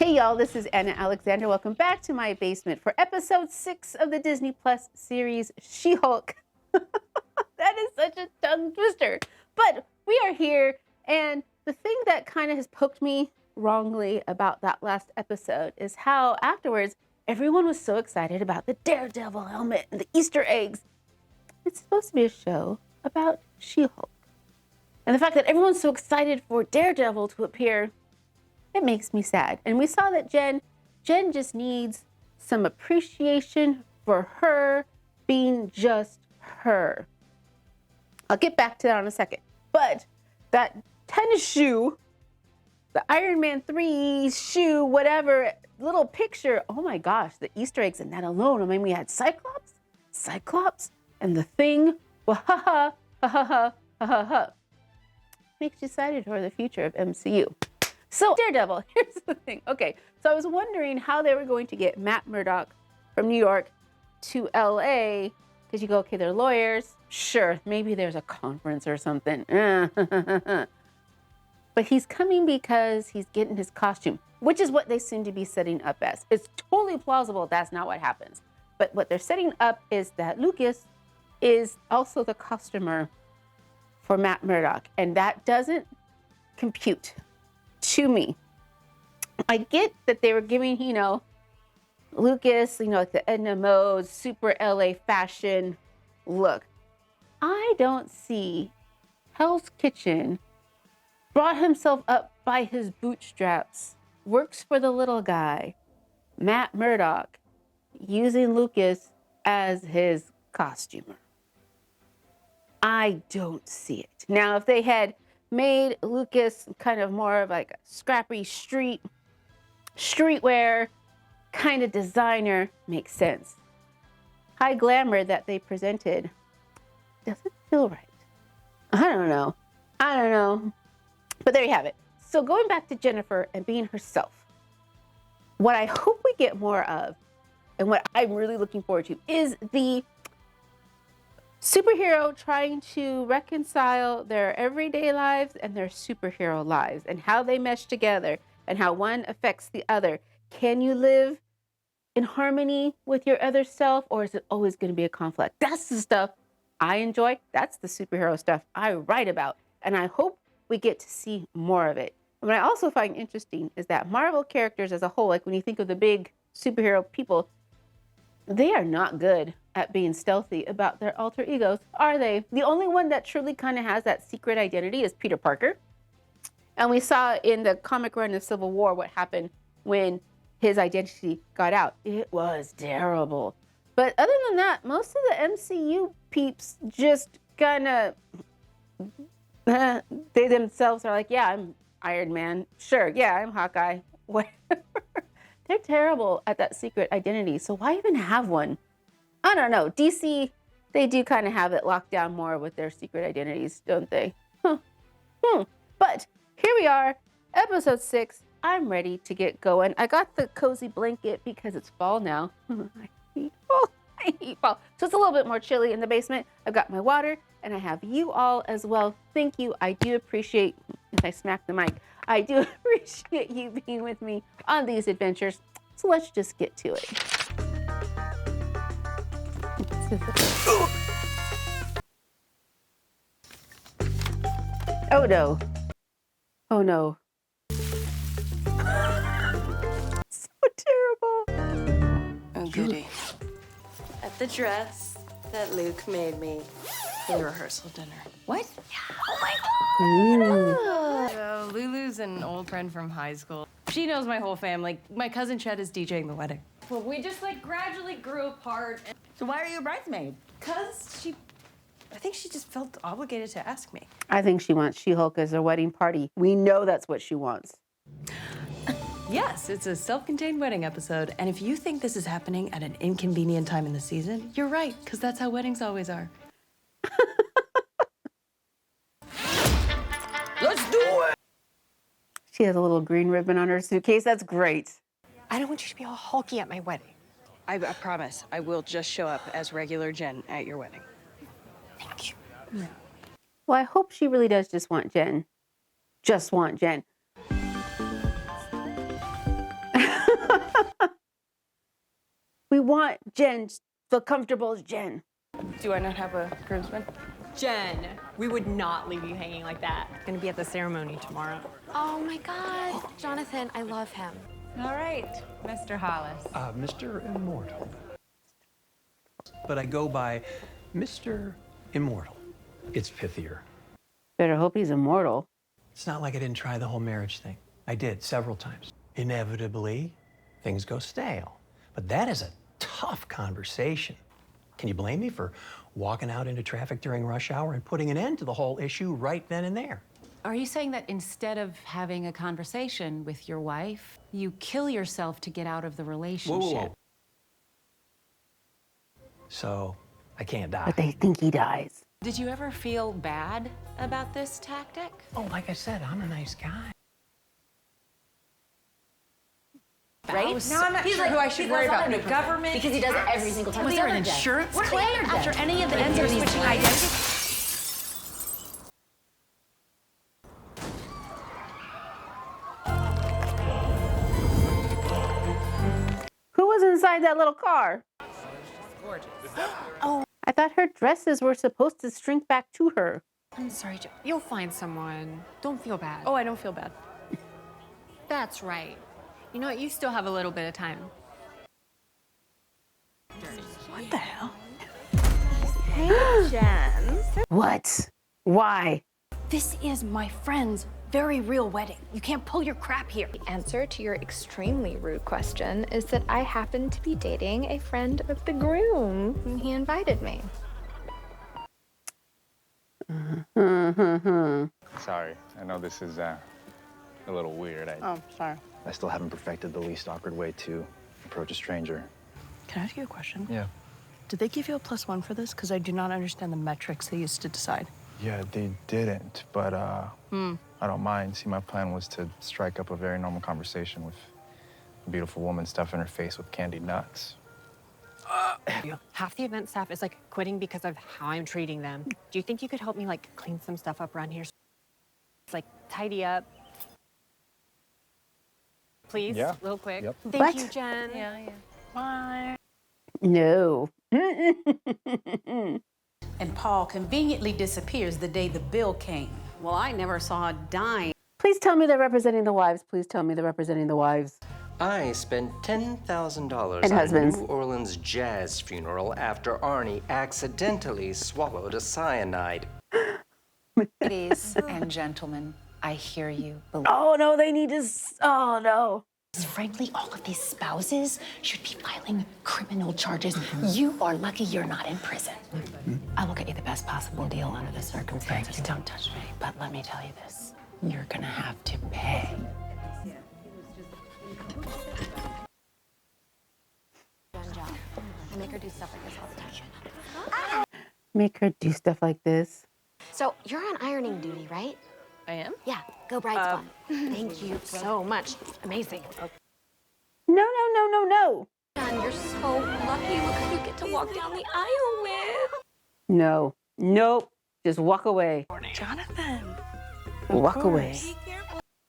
Hey y'all, this is Anna Alexander. Welcome back to my basement for episode 6 of the Disney Plus series She-Hulk. That is such a tongue twister. But we are here, and the thing that kind of has poked me wrongly about that last episode is how afterwards everyone was so excited about the Daredevil helmet and the Easter eggs. It's supposed to be a show about She-Hulk. And the fact that everyone's so excited for Daredevil to appear, it makes me sad. And we saw that Jen just needs some appreciation for her being just her. I'll get back to that in a second. But that tennis shoe, the Iron Man 3 shoe, whatever, little picture, oh my gosh, the Easter eggs in that alone. I mean, we had Cyclops, and the Thing, ha. Makes you excited for the future of MCU. So Daredevil, here's the thing. Okay, so I was wondering how they were going to get Matt Murdock from New York to LA, because you go, okay, they're lawyers. Sure, maybe there's a conference or something. But he's coming because he's getting his costume, which is what they seem to be setting up as. It's totally plausible that's not what happens. But what they're setting up is that Lucas is also the costumer for Matt Murdock, and that doesn't compute to me. I get that they were giving, Lucas, like the Edna Mode, super LA fashion look. I don't see Hell's Kitchen brought himself up by his bootstraps, works for the little guy, Matt Murdock, using Lucas as his costumer. I don't see it. Now, if they had made Lucas kind of more of like a scrappy streetwear kind of designer, makes sense. High glamour that they presented doesn't feel right. I don't know. But there you have it. So going back to Jennifer and being herself, what I hope we get more of, and what I'm really looking forward to, is the superhero trying to reconcile their everyday lives and their superhero lives, and how they mesh together and how one affects the other. Can you live in harmony with your other self, or is it always going to be a conflict? That's the stuff I enjoy. That's the superhero stuff I write about, and I hope we get to see more of it. And what I also find interesting is that Marvel characters as a whole, like when you think of the big superhero people, they are not good at being stealthy about their alter egos, are they? The only one that truly kind of has that secret identity is Peter Parker. And we saw in the comic run of Civil War what happened when his identity got out. It was terrible. But other than that, most of the MCU peeps just kind of, they themselves are like, yeah, I'm Iron Man. Sure, yeah, I'm Hawkeye. Whatever. They're terrible at that secret identity. So why even have one? I don't know. DC, they do kind of have it locked down more with their secret identities, don't they? But here we are, episode 6. I'm ready to get going. I got the cozy blanket because it's fall now. I hate fall. So it's a little bit more chilly in the basement. I've got my water, and I have you all as well. Thank you. I do appreciate, if I smack the mic, I do appreciate you being with me on these adventures. So let's just get to it. Oh no. Oh no. So terrible. Oh goody. At the dress that Luke made me for the rehearsal dinner. What? Yeah. Oh my God. Lulu's an old friend from high school. She knows my whole family. My cousin Chet is DJing the wedding. Well, we just gradually grew apart. So why are you a bridesmaid? I think she just felt obligated to ask me. I think she wants She-Hulk as her wedding party. We know that's what she wants. Yes, it's a self-contained wedding episode. And if you think this is happening at an inconvenient time in the season, you're right, because that's how weddings always are. Let's do it! She has a little green ribbon on her suitcase. That's great. I don't want you to be all hulky at my wedding. I promise, I will just show up as regular Jen at your wedding. Thank you. Well, I hope she really does just want Jen. Just want Jen. We want Jen to feel comfortable as Jen. Do I not have a groomsman? Jen, we would not leave you hanging like that. Gonna be at the ceremony tomorrow. Oh my God, Jonathan, I love him. All right, Mr. Hollis. Mr. Immortal. But I go by Mr. Immortal. It's pithier. Better hope he's immortal. It's not like I didn't try the whole marriage thing. I did several times. Inevitably, things go stale. But that is a tough conversation. Can you blame me for walking out into traffic during rush hour and putting an end to the whole issue right then and there? Are you saying that instead of having a conversation with your wife, you kill yourself to get out of the relationship? Whoa. So, I can't die. But they think he dies. Did you ever feel bad about this tactic? Oh, like I said, I'm a nice guy. Right? Now I'm not sure who I should worry about. The government. Because he does it every single time. Was there an insurance claim after any of the ends are switching identities? Who was inside that little car? Gorgeous. Oh, I thought her dresses were supposed to shrink back to her. I'm sorry, Jen. You'll find someone. Don't feel bad. Oh, I don't feel bad. That's right. You know what? You still have a little bit of time. What the hell? Hey, Jen. What? Why? This is my friend's very real wedding. You can't pull your crap here. The answer to your extremely rude question is that I happen to be dating a friend of the groom, and he invited me. Sorry, I know this is a little weird. Oh, sorry. I still haven't perfected the least awkward way to approach a stranger. Can I ask you a question? Yeah. Did they give you a +1 for this? Because I do not understand the metrics they used to decide. Yeah, they didn't, but I don't mind. See, my plan was to strike up a very normal conversation with a beautiful woman stuffing her face with candy nuts. Half the event staff is like quitting because of how I'm treating them. Do you think you could help me like clean some stuff up around here? It's like tidy up. Please, Yeah. real quick. Yep. Thank What? you, Jen. Yeah. Bye. No. And Paul conveniently disappears the day the bill came. Well, I never saw a dime. Please tell me they're representing the wives. Please tell me they're representing the wives. I spent $10,000 And on husbands. a New Orleans jazz funeral after Arnie accidentally swallowed a cyanide. Ladies and gentlemen, I hear you. Oh no, they need to. Oh no. Frankly, all of these spouses should be filing criminal charges. You are lucky you're not in prison. I will get you the best possible deal under the circumstances. Don't touch me. But let me tell you this. You're gonna have to pay. I make her do stuff like this all the time. Make her do stuff like this. So you're on ironing duty, right? I am? Yeah, go Bride's Club. Thank you so much. Amazing. No. John, you're so lucky. Look who you get to walk down the aisle with. No. Nope. Just walk away. Jonathan. Walk away.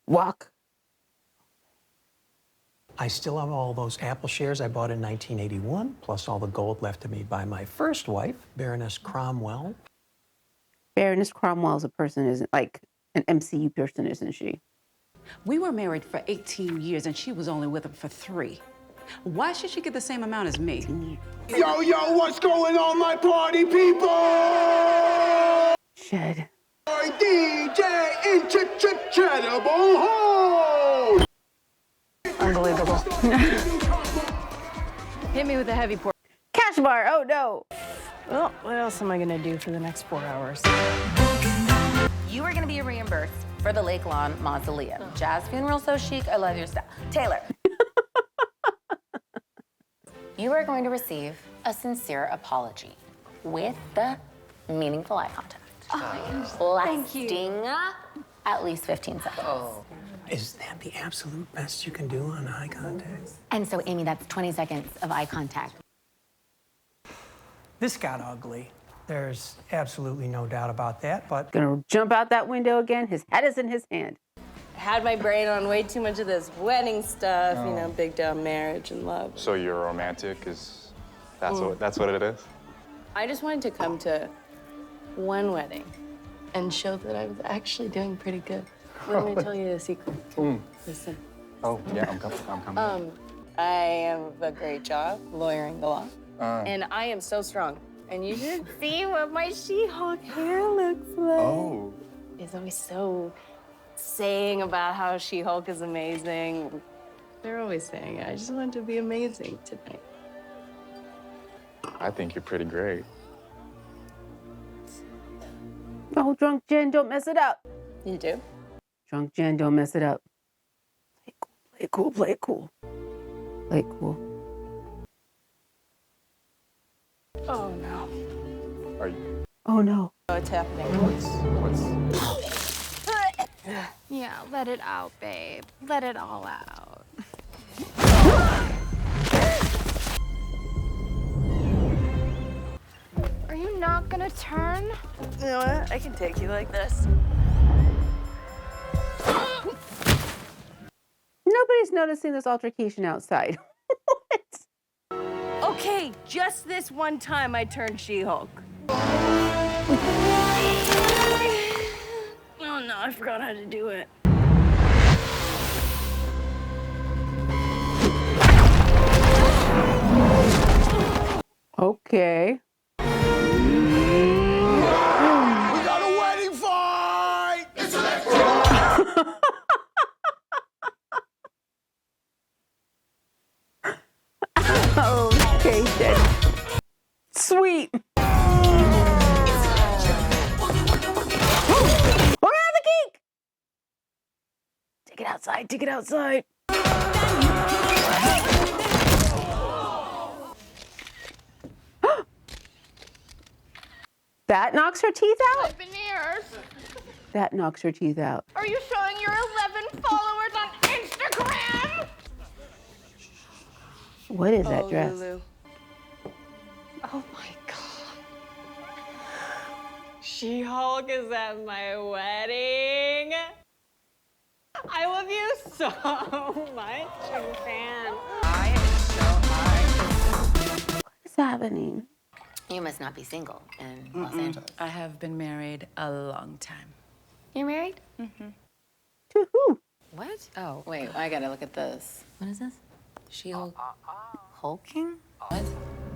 Walk. I still have all those Apple shares I bought in 1981, plus all the gold left to me by my first wife, Baroness Cromwell. Baroness Cromwell's a person, isn't like an MCU person, isn't she? We were married for 18 years and she was only with him for 3. Why should she get the same amount as me? Yo, what's going on, my party people? Shed. DJ Incredible Hole! Unbelievable. Hit me with a heavy pour. Cash bar. Oh no. Well, what else am I gonna do for the next 4 hours? You are going to be reimbursed for the Lake Lawn Mausoleum. Jazz funeral so chic, I love your style. Taylor. You are going to receive a sincere apology with the meaningful eye contact. Lasting at least 15 seconds. Is that the absolute best you can do on eye contact? And so, Amy, that's 20 seconds of eye contact. This got ugly. There's absolutely no doubt about that, but Gonna jump out that window again. His head is in his hand. had my brain on way too much of this wedding stuff, you know, big dumb marriage and love. So you're romantic? That's what it is? I just wanted to come to one wedding and show that I was actually doing pretty good. Let me tell you a secret. Listen. Oh, yeah, I'm coming. I have a great job lawyering the law, and I am so strong. And you should see what my She-Hulk hair looks like. Oh. It's always so saying about how She-Hulk is amazing. They're always saying it. I just want to be amazing tonight. I think you're pretty great. Oh, drunk Jen, don't mess it up. You do? Drunk Jen, don't mess it up. Play it cool, play it cool. Play it cool. Oh, no. Are you? Oh, no. Oh, it's happening. Yeah, let it out, babe. Let it all out. Are you not gonna turn? You know what? I can take you like this. Nobody's noticing this altercation outside. What? Okay, just this one time I turned She-Hulk. Oh no, I forgot how to do it. Okay. We got a wedding fight! It's Okay, Jen. Sweet. Around the geek! Take it outside, take it outside. That knocks her teeth out? Veneers. That knocks her teeth out. Are you showing your 11 followers on Instagram? What is that dress? Lulu. Oh my God. She-Hulk is at my wedding. I love you so much. I'm a fan. I am so high. What's happening? You must not be single in Los Angeles. I have been married a long time. You're married? To who? What? Oh, wait, I gotta look at this. What is this? She-Hulk. Hulking? What?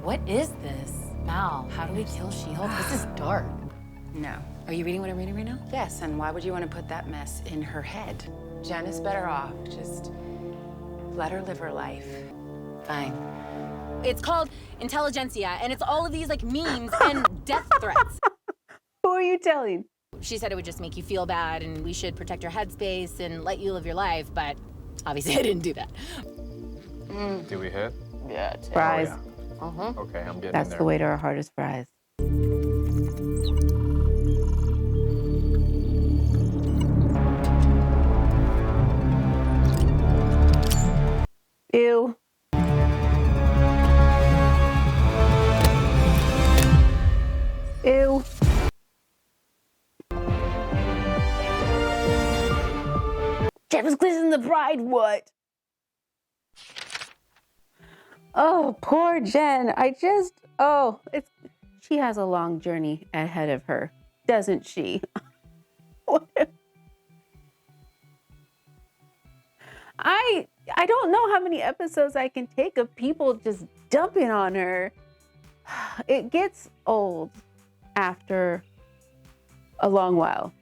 What is this? Mal, how do we kill She-Hulk? This is dark. No. Are you reading what I'm reading right now? Yes, and why would you want to put that mess in her head? Jen is better off. Just let her live her life. Fine. It's called Intelligentsia, and it's all of these, like, memes and death threats. Who are you telling? She said it would just make you feel bad, and we should protect your headspace and let you live your life, but obviously I didn't do that. Do we hit? Yeah, Fries. Oh, yeah. Okay, I'm getting That's in there. the way to our hardest fries. Ew. Ew. Travis Gleason the bride, what? Oh, poor Jen. She has a long journey ahead of her, doesn't she? I don't know how many episodes I can take of people just dumping on her. It gets old after a long while.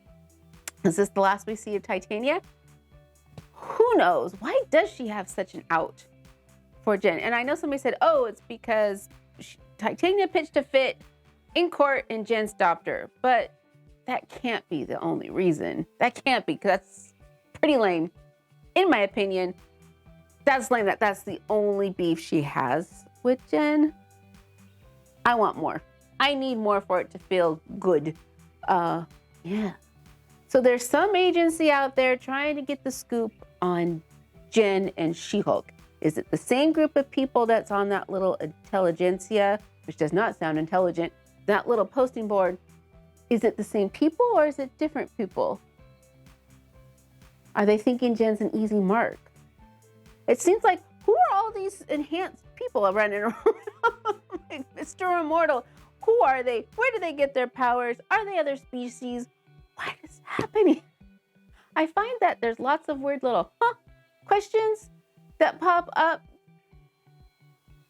Is this the last we see of Titania? Who knows? Why does she have such an out for Jen? And I know somebody said, oh, it's because Titania pitched a fit in court and Jen stopped her. But that can't be the only reason. That can't be, because that's pretty lame. In my opinion, that's lame that that's the only beef she has with Jen. I want more. I need more for it to feel good. Yeah. So there's some agency out there trying to get the scoop on Jen and She-Hulk. Is it the same group of people that's on that little intelligentsia, which does not sound intelligent, that little posting board? Is it the same people or is it different people? Are they thinking Jen's an easy mark? It seems like, who are all these enhanced people running around? Like Mr. Immortal, who are they? Where do they get their powers? Are they other species? What is happening? I find that there's lots of weird little questions that pop up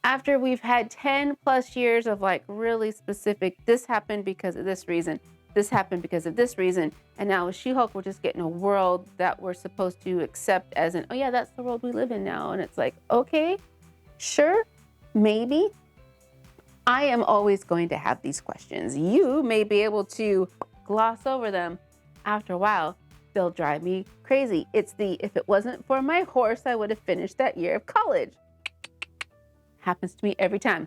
after we've had 10 plus years of like really specific, this happened because of this reason, this happened because of this reason, and now with She-Hulk, we're just getting a world that we're supposed to accept as an, oh yeah, that's the world we live in now. And it's like, okay, sure, maybe. I am always going to have these questions. You may be able to gloss over them. After a while, they'll drive me crazy. It's the, if it wasn't for my horse, I would have finished that year of college. Happens to me every time.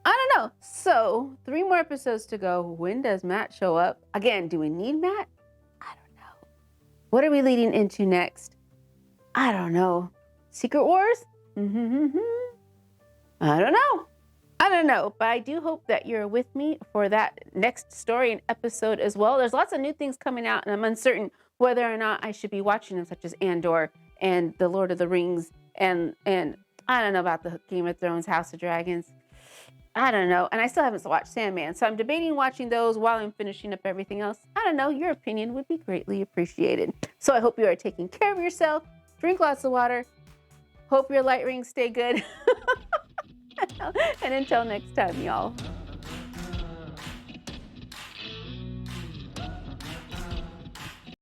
I don't know. So 3 more episodes to go. When does Matt show up? Again, do we need Matt? I don't know. What are we leading into next? I don't know. Secret Wars? I don't know. I don't know, but I do hope that you're with me for that next story and episode as well. There's lots of new things coming out, and I'm uncertain whether or not I should be watching them, such as Andor and The Lord of the Rings, and I don't know about the Game of Thrones, House of Dragons. I don't know, and I still haven't watched Sandman, so I'm debating watching those while I'm finishing up everything else. I don't know, your opinion would be greatly appreciated. So I hope you are taking care of yourself, drink lots of water, hope your light rings stay good. And until next time, y'all.